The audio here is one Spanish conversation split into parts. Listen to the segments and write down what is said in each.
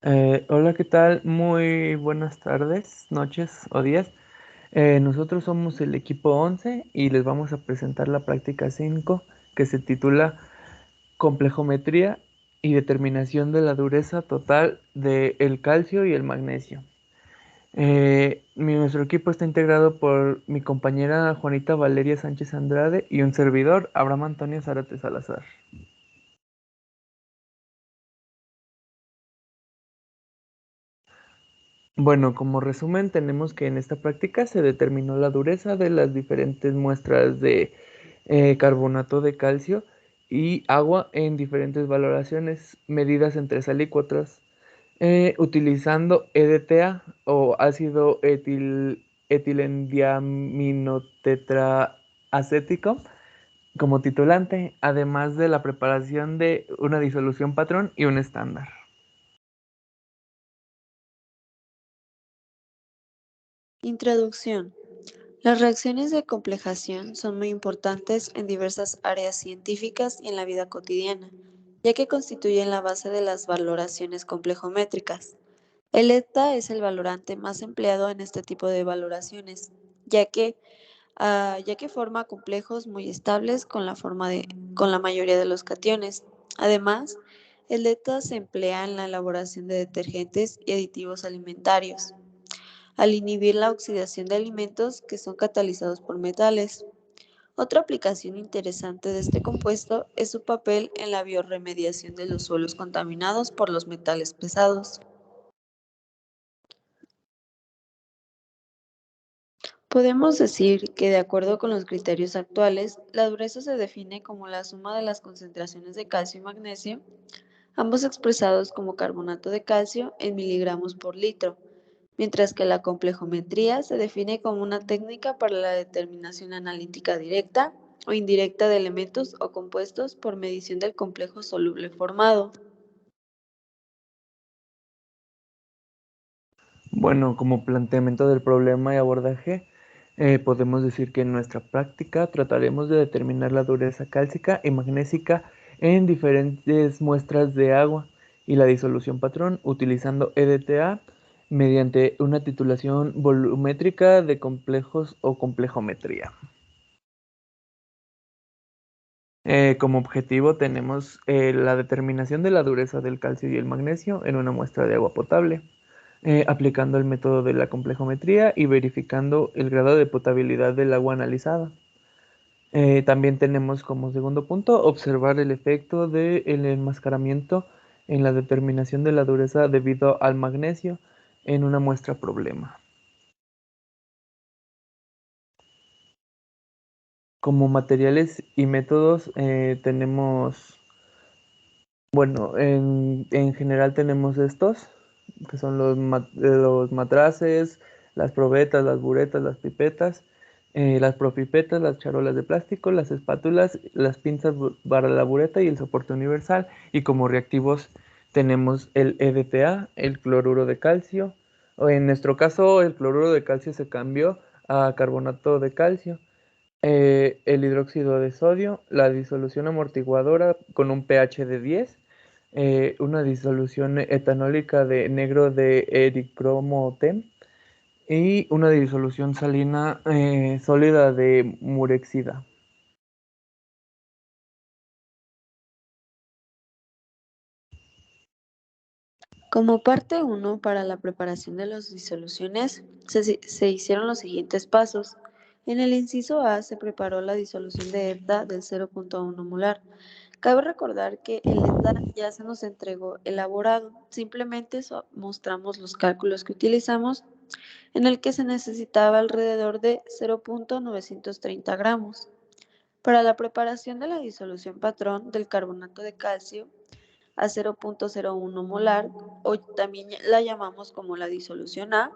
Hola, ¿qué tal? Muy buenas tardes, noches o días. Nosotros somos el equipo 11 y les vamos a presentar la práctica 5 que se titula Complejometría y determinación de la dureza total del calcio y el magnesio. Nuestro equipo está integrado por mi compañera Juanita Valeria Sánchez Andrade y un servidor, Abraham Antonio Zárate Salazar. Bueno, como resumen, tenemos que en esta práctica se determinó la dureza de las diferentes muestras de carbonato de calcio y agua en diferentes valoraciones medidas entre tres alícuotas, utilizando EDTA o ácido etilendiaminotetraacético como titulante, además de la preparación de una disolución patrón y un estándar. Introducción. Las reacciones de complejación son muy importantes en diversas áreas científicas y en la vida cotidiana, ya que constituyen la base de las valoraciones complejométricas. El ETA es el valorante más empleado en este tipo de valoraciones, ya que, ya que forma complejos muy estables con la mayoría de los cationes. Además, el ETA se emplea en la elaboración de detergentes y aditivos alimentarios al inhibir la oxidación de alimentos que son catalizados por metales. Otra aplicación interesante de este compuesto es su papel en la biorremediación de los suelos contaminados por los metales pesados. Podemos decir que, de acuerdo con los criterios actuales, la dureza se define como la suma de las concentraciones de calcio y magnesio, ambos expresados como carbonato de calcio en miligramos por litro, mientras que la complejometría se define como una técnica para la determinación analítica directa o indirecta de elementos o compuestos por medición del complejo soluble formado. Bueno, como planteamiento del problema y abordaje, podemos decir que en nuestra práctica trataremos de determinar la dureza cálcica y magnésica en diferentes muestras de agua y la disolución patrón utilizando EDTA mediante una titulación volumétrica de complejos o complejometría. Como objetivo tenemos la determinación de la dureza del calcio y el magnesio en una muestra de agua potable, aplicando el método de la complejometría y verificando el grado de potabilidad del agua analizada. También tenemos como segundo punto observar el efecto del enmascaramiento en la determinación de la dureza debido al magnesio en una muestra problema. Como materiales y métodos tenemos, bueno, en general tenemos estos, que son los matraces, las probetas, las buretas, las pipetas, las propipetas, las charolas de plástico, las espátulas, las pinzas para la bureta y el soporte universal. Y como reactivos tenemos el EDTA, el cloruro de calcio. O en nuestro caso, el cloruro de calcio se cambió a carbonato de calcio. El hidróxido de sodio, la disolución amortiguadora con un pH de 10, una disolución etanólica de negro de ericromo T y una disolución salina sólida de murexida. Como parte uno para la preparación de las disoluciones, se hicieron los siguientes pasos. En el inciso A se preparó la disolución de ETA del 0,1 molar. Cabe recordar que el ETA ya se nos entregó elaborado, simplemente mostramos los cálculos que utilizamos, en el que se necesitaba alrededor de 0,930 gramos. Para la preparación de la disolución patrón del carbonato de calcio, a 0,01 molar, o también la llamamos como la disolución A,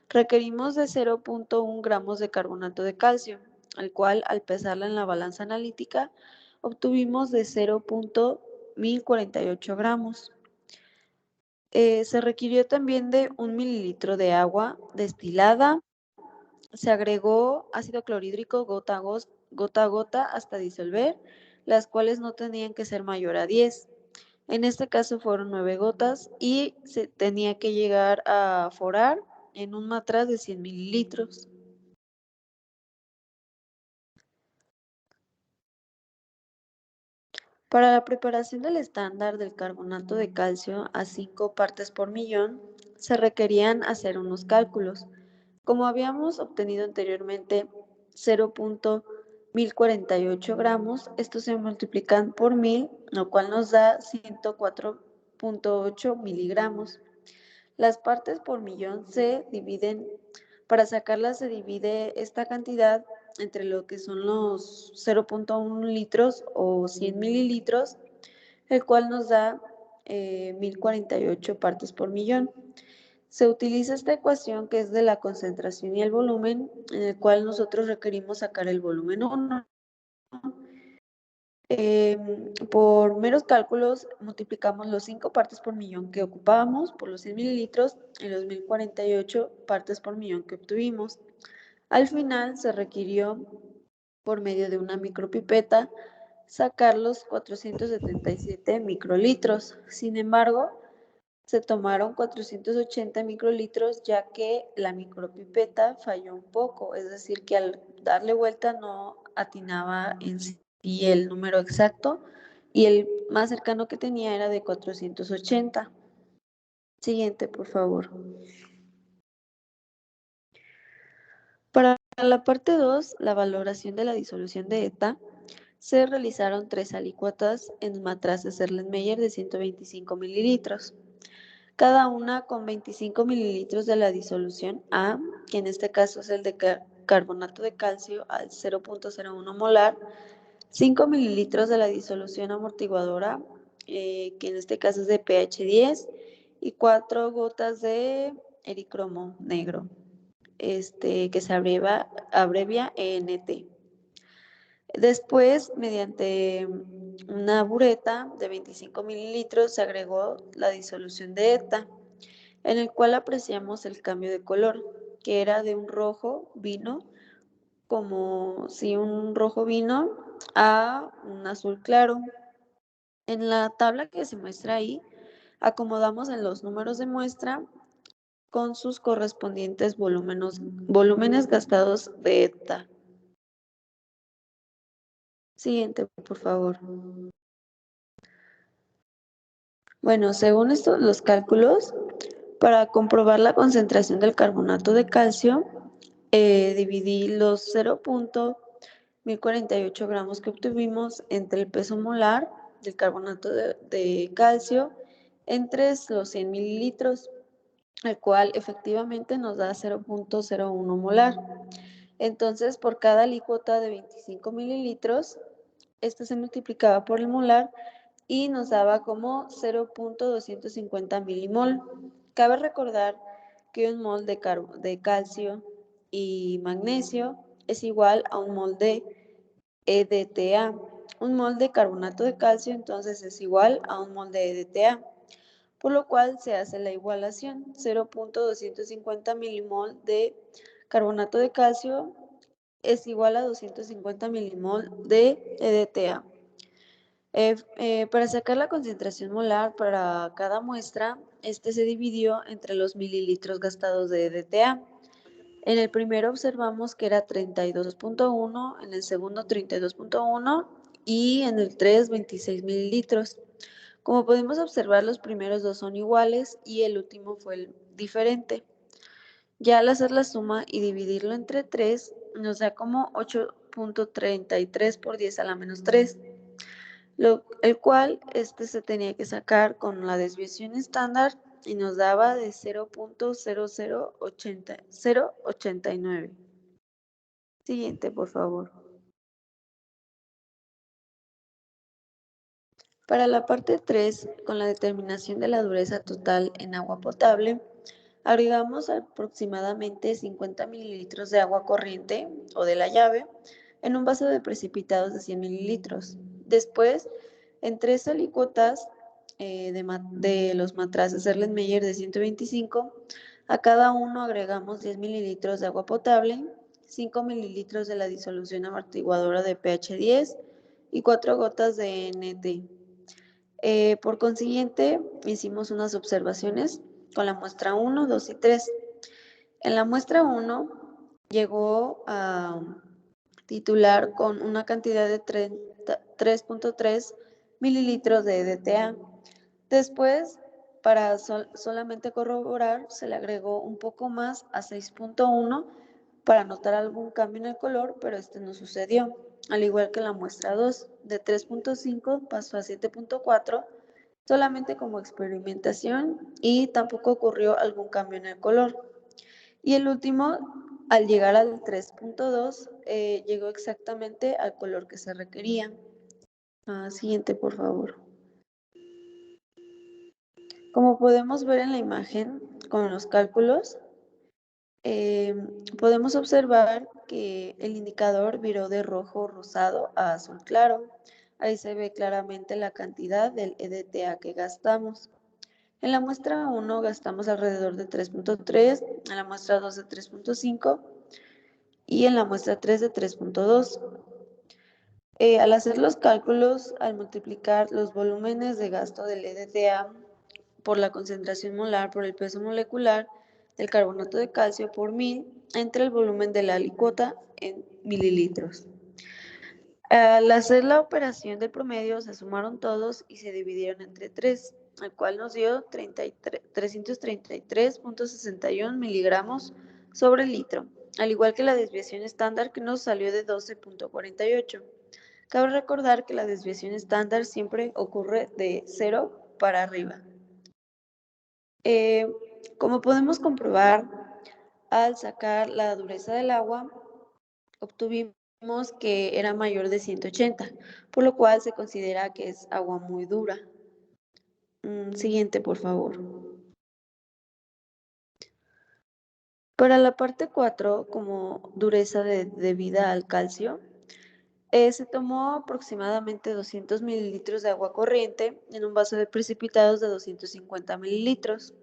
requerimos de 0,1 gramos de carbonato de calcio, al cual al pesarla en la balanza analítica obtuvimos de 0,1048 gramos. Se requirió también de 1 mililitro de agua destilada, se agregó ácido clorhídrico gota a gota hasta disolver, las cuales no tenían que ser mayor a 10. En este caso fueron 9 gotas y se tenía que llegar a forar en un matraz de 100 mililitros. Para la preparación del estándar del carbonato de calcio a 5 partes por millón, se requerían hacer unos cálculos. Como habíamos obtenido anteriormente 0.1048 gramos, estos se multiplican por 1000, lo cual nos da 104.8 miligramos. Las partes por millón se dividen, para sacarlas se divide esta cantidad entre lo que son los 0.1 litros o 100 mililitros, el cual nos da 1048 partes por millón. Se utiliza esta ecuación que es de la concentración y el volumen, en el cual nosotros requerimos sacar el volumen 1. Por meros cálculos, multiplicamos los 5 partes por millón que ocupábamos por los 100 mililitros y los 1048 partes por millón que obtuvimos. Al final se requirió, por medio de una micropipeta, sacar los 477 microlitros. Sin embargo, se tomaron 480 microlitros ya que la micropipeta falló un poco, es decir, que al darle vuelta no atinaba en sí el número exacto y el más cercano que tenía era de 480. Siguiente, por favor. Para la parte 2, la valoración de la disolución de ETA, se realizaron 3 alícuotas en matraces Erlenmeyer de 125 mililitros, cada una con 25 mililitros de la disolución A, que en este caso es el de carbonato de calcio al 0.01 molar, 5 mililitros de la disolución amortiguadora, que en este caso es de pH 10, y 4 gotas de ericromo negro, que se abrevia ENT. Después, mediante una bureta de 25 mililitros, se agregó la disolución de ETA, en el cual apreciamos el cambio de color, que era de un rojo vino, como si un rojo vino, a un azul claro. En la tabla que se muestra ahí, acomodamos en los números de muestra con sus correspondientes volúmenes gastados de ETA. Siguiente, por favor. Bueno, según los cálculos, para comprobar la concentración del carbonato de calcio, dividí los 0.1048 gramos que obtuvimos entre el peso molar del carbonato de calcio entre los 100 mililitros, el cual efectivamente nos da 0.01 molar. Entonces, por cada alícuota de 25 mililitros, esta se multiplicaba por el molar y nos daba como 0.250 milimol. Cabe recordar que un mol de calcio y magnesio es igual a un mol de EDTA. Un mol de carbonato de calcio entonces es igual a un mol de EDTA, por lo cual se hace la igualación. 0.250 milimol de carbonato de calcio es igual a 250 milimol de EDTA. Para sacar la concentración molar para cada muestra, este se dividió entre los mililitros gastados de EDTA. En el primero observamos que era 32.1, en el segundo 32.1 y en el 3 26 mililitros. Como podemos observar, los primeros dos son iguales y el último fue el diferente. Ya al hacer la suma y dividirlo entre 3, nos da como 8.33 por 10 a la menos 3. El cual se tenía que sacar con la desviación estándar y nos daba de 0.0089089. Siguiente, por favor. Para la parte 3, con la determinación de la dureza total en agua potable, agregamos aproximadamente 50 mililitros de agua corriente o de la llave en un vaso de precipitados de 100 mililitros. Después, en 3 alícuotas de los matraces Erlenmeyer de 125, a cada uno agregamos 10 mililitros de agua potable, 5 mililitros de la disolución amortiguadora de pH 10 y 4 gotas de NT. Por consiguiente, hicimos unas observaciones con la muestra 1, 2 y 3. En la muestra 1 llegó a titular con una cantidad de 3.3 mililitros de EDTA. Después, para solamente corroborar, se le agregó un poco más a 6.1 para notar algún cambio en el color, pero este no sucedió. Al igual que la muestra 2, de 3.5 pasó a 7.4 solamente como experimentación y tampoco ocurrió algún cambio en el color. Y el último, al llegar al 3.2, llegó exactamente al color que se requería. Siguiente, por favor. Como podemos ver en la imagen con los cálculos, podemos observar que el indicador viró de rojo rosado a azul claro. Ahí se ve claramente la cantidad del EDTA que gastamos. En la muestra 1 gastamos alrededor de 3.3, en la muestra 2 de 3.5 y en la muestra 3 de 3.2. Al hacer los cálculos, al multiplicar los volúmenes de gasto del EDTA por la concentración molar por el peso molecular del carbonato de calcio por 1000 entre el volumen de la alícuota en mililitros. Al hacer la operación del promedio, se sumaron todos y se dividieron entre 3, el cual nos dio 333.61 miligramos sobre litro, al igual que la desviación estándar que nos salió de 12.48. Cabe recordar que la desviación estándar siempre ocurre de 0 para arriba. Como podemos comprobar, al sacar la dureza del agua, obtuvimos que era mayor de 180, por lo cual se considera que es agua muy dura. Siguiente, por favor. Para la parte 4, como dureza debida al calcio, se tomó aproximadamente 200 mililitros de agua corriente en un vaso de precipitados de 250 mililitros.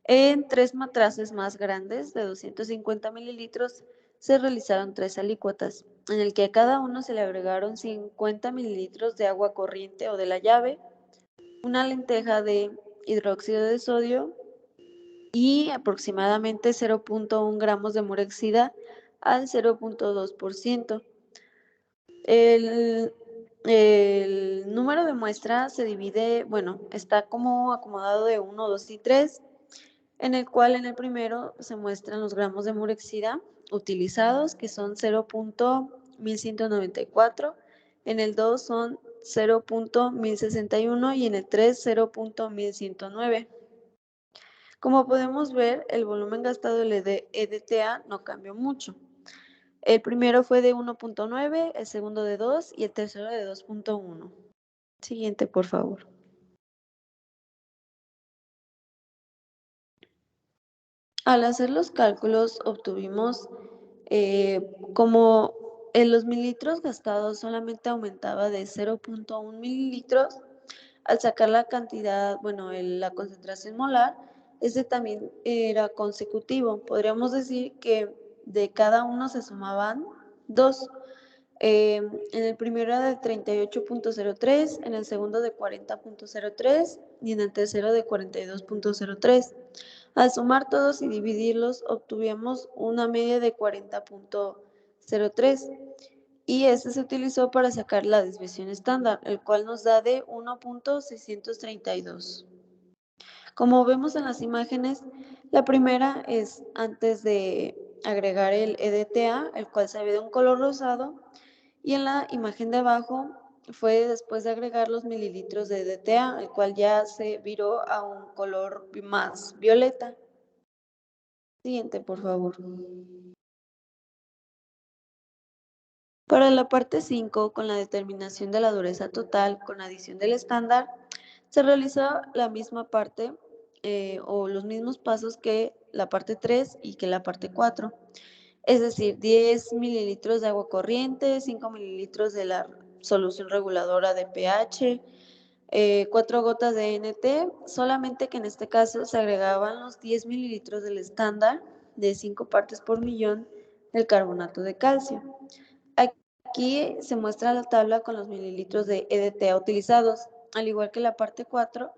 En 3 matraces más grandes de 250 mililitros se realizaron 3 alícuotas, en el que a cada uno se le agregaron 50 mililitros de agua corriente o de la llave, una lenteja de hidróxido de sodio y aproximadamente 0.1 gramos de murexida al 0.2%. El número de muestras se divide, está como acomodado de 1, 2 y 3, en el cual en el primero se muestran los gramos de murexida utilizados, que son 0.1194, en el 2 son 0.1061 y en el 3 0.1109. Como podemos ver, el volumen gastado de EDTA no cambió mucho. El primero fue de 1.9, el segundo de 2 y el tercero de 2.1. Siguiente, por favor. Al hacer los cálculos obtuvimos como en los mililitros gastados solamente aumentaba de 0.1 mililitros, al sacar la cantidad, la concentración molar, este también era consecutivo. Podríamos decir que de cada uno se sumaban 2. En el primero era de 38.03, en el segundo de 40.03 y en el tercero de 42.03. Al sumar todos y dividirlos, obtuvimos una media de 40.03 y este se utilizó para sacar la desviación estándar, el cual nos da de 1.632. Como vemos en las imágenes, la primera es antes de agregar el EDTA, el cual se ve de un color rosado, y en la imagen de abajo fue después de agregar los mililitros de EDTA, el cual ya se viró a un color más violeta. Siguiente, por favor. Para la parte 5, con la determinación de la dureza total con adición del estándar, se realiza la misma parte o los mismos pasos que la parte 3 y que la parte 4. Es decir, 10 mililitros de agua corriente, 5 mililitros de la solución reguladora de pH, 4 gotas de NT, solamente que en este caso se agregaban los 10 mililitros del estándar de 5 partes por millón del carbonato de calcio. Aquí se muestra la tabla con los mililitros de EDTA utilizados. al igual que la parte 4,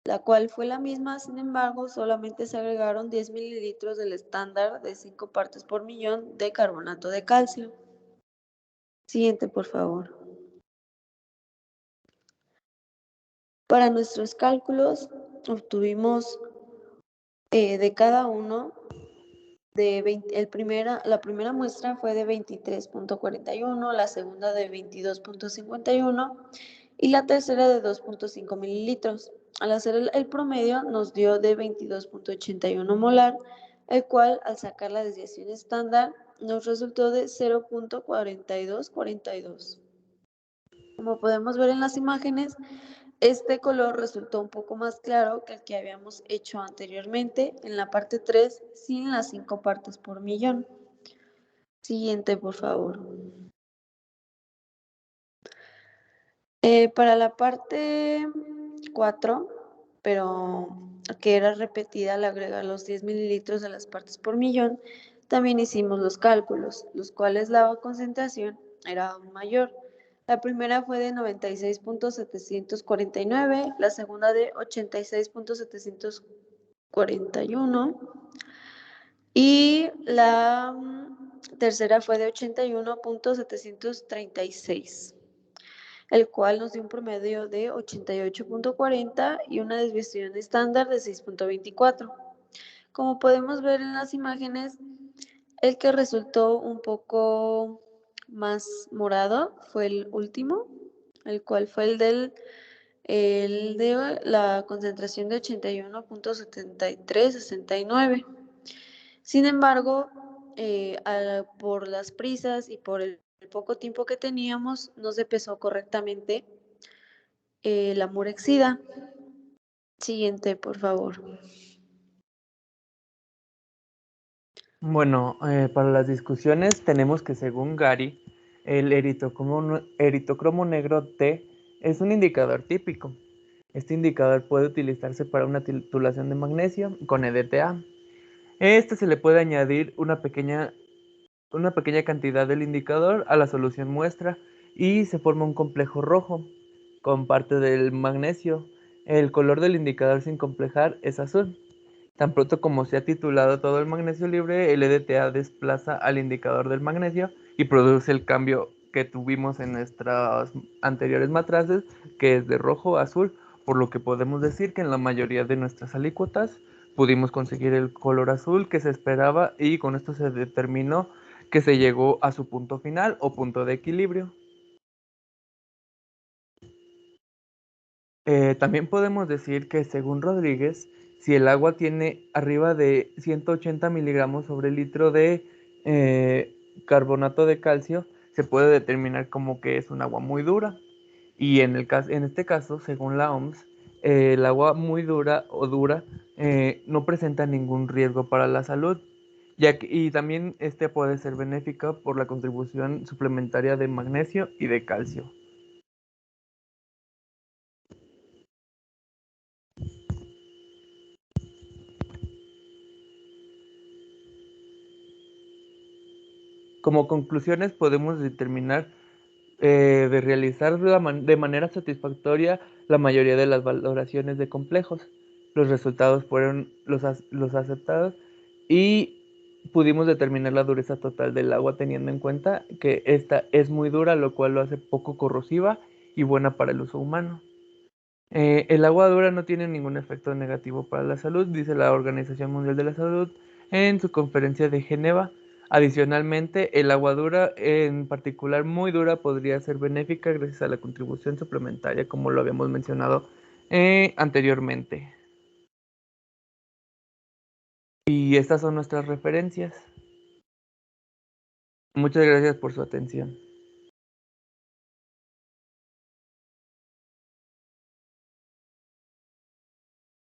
la cual fue la misma, sin embargo, solamente se agregaron 10 mililitros del estándar de 5 partes por millón de carbonato de calcio. Siguiente, por favor. Para nuestros cálculos, obtuvimos de cada uno, la primera muestra fue de 23.41, la segunda de 22.51 y la tercera de 2.5 mililitros. Al hacer el promedio nos dio de 22.81 molar, el cual al sacar la desviación estándar nos resultó de 0.4242. Como podemos ver en las imágenes, este color resultó un poco más claro que el que habíamos hecho anteriormente en la parte 3 sin las 5 partes por millón. Siguiente, por favor. Para la parte 4, pero que era repetida al agregar los 10 mililitros de las partes por millón, también hicimos los cálculos, los cuales la concentración era aún mayor. La primera fue de 96.749, la segunda de 86.741 y la tercera fue de 81.736, el cual nos dio un promedio de 88.40 y una desviación estándar de 6.24. Como podemos ver en las imágenes, el que resultó un poco más morado fue el último, el cual fue el de la concentración de 81.7369. Sin embargo, por las prisas y por el poco tiempo que teníamos, no se pesó correctamente la murexida. Siguiente, por favor. Bueno, para las discusiones tenemos que según Gary, el eritocromo negro T es un indicador típico. Este indicador puede utilizarse para una titulación de magnesio con EDTA. Este se le puede añadir una pequeña cantidad del indicador a la solución muestra y se forma un complejo rojo con parte del magnesio. El color del indicador sin complejar es azul. Tan pronto como se ha titulado todo el magnesio libre, el EDTA desplaza al indicador del magnesio y produce el cambio que tuvimos en nuestras anteriores matrices, que es de rojo a azul, por lo que podemos decir que en la mayoría de nuestras alícuotas pudimos conseguir el color azul que se esperaba y con esto se determinó que se llegó a su punto final o punto de equilibrio. También podemos decir que según Rodríguez, si el agua tiene arriba de 180 miligramos sobre litro de carbonato de calcio, se puede determinar como que es un agua muy dura. Y en este caso, según la OMS, el agua muy dura o dura no presenta ningún riesgo para la salud, y también este puede ser benéfica por la contribución suplementaria de magnesio y de calcio. Como conclusiones podemos determinar de realizar de manera satisfactoria la mayoría de las valoraciones de complejos. Los resultados fueron los aceptados y pudimos determinar la dureza total del agua teniendo en cuenta que esta es muy dura, lo cual lo hace poco corrosiva y buena para el uso humano. El agua dura no tiene ningún efecto negativo para la salud, dice la Organización Mundial de la Salud en su conferencia de Ginebra. Adicionalmente, el agua dura, en particular muy dura, podría ser benéfica gracias a la contribución suplementaria, como lo habíamos mencionado anteriormente. Y estas son nuestras referencias. Muchas gracias por su atención.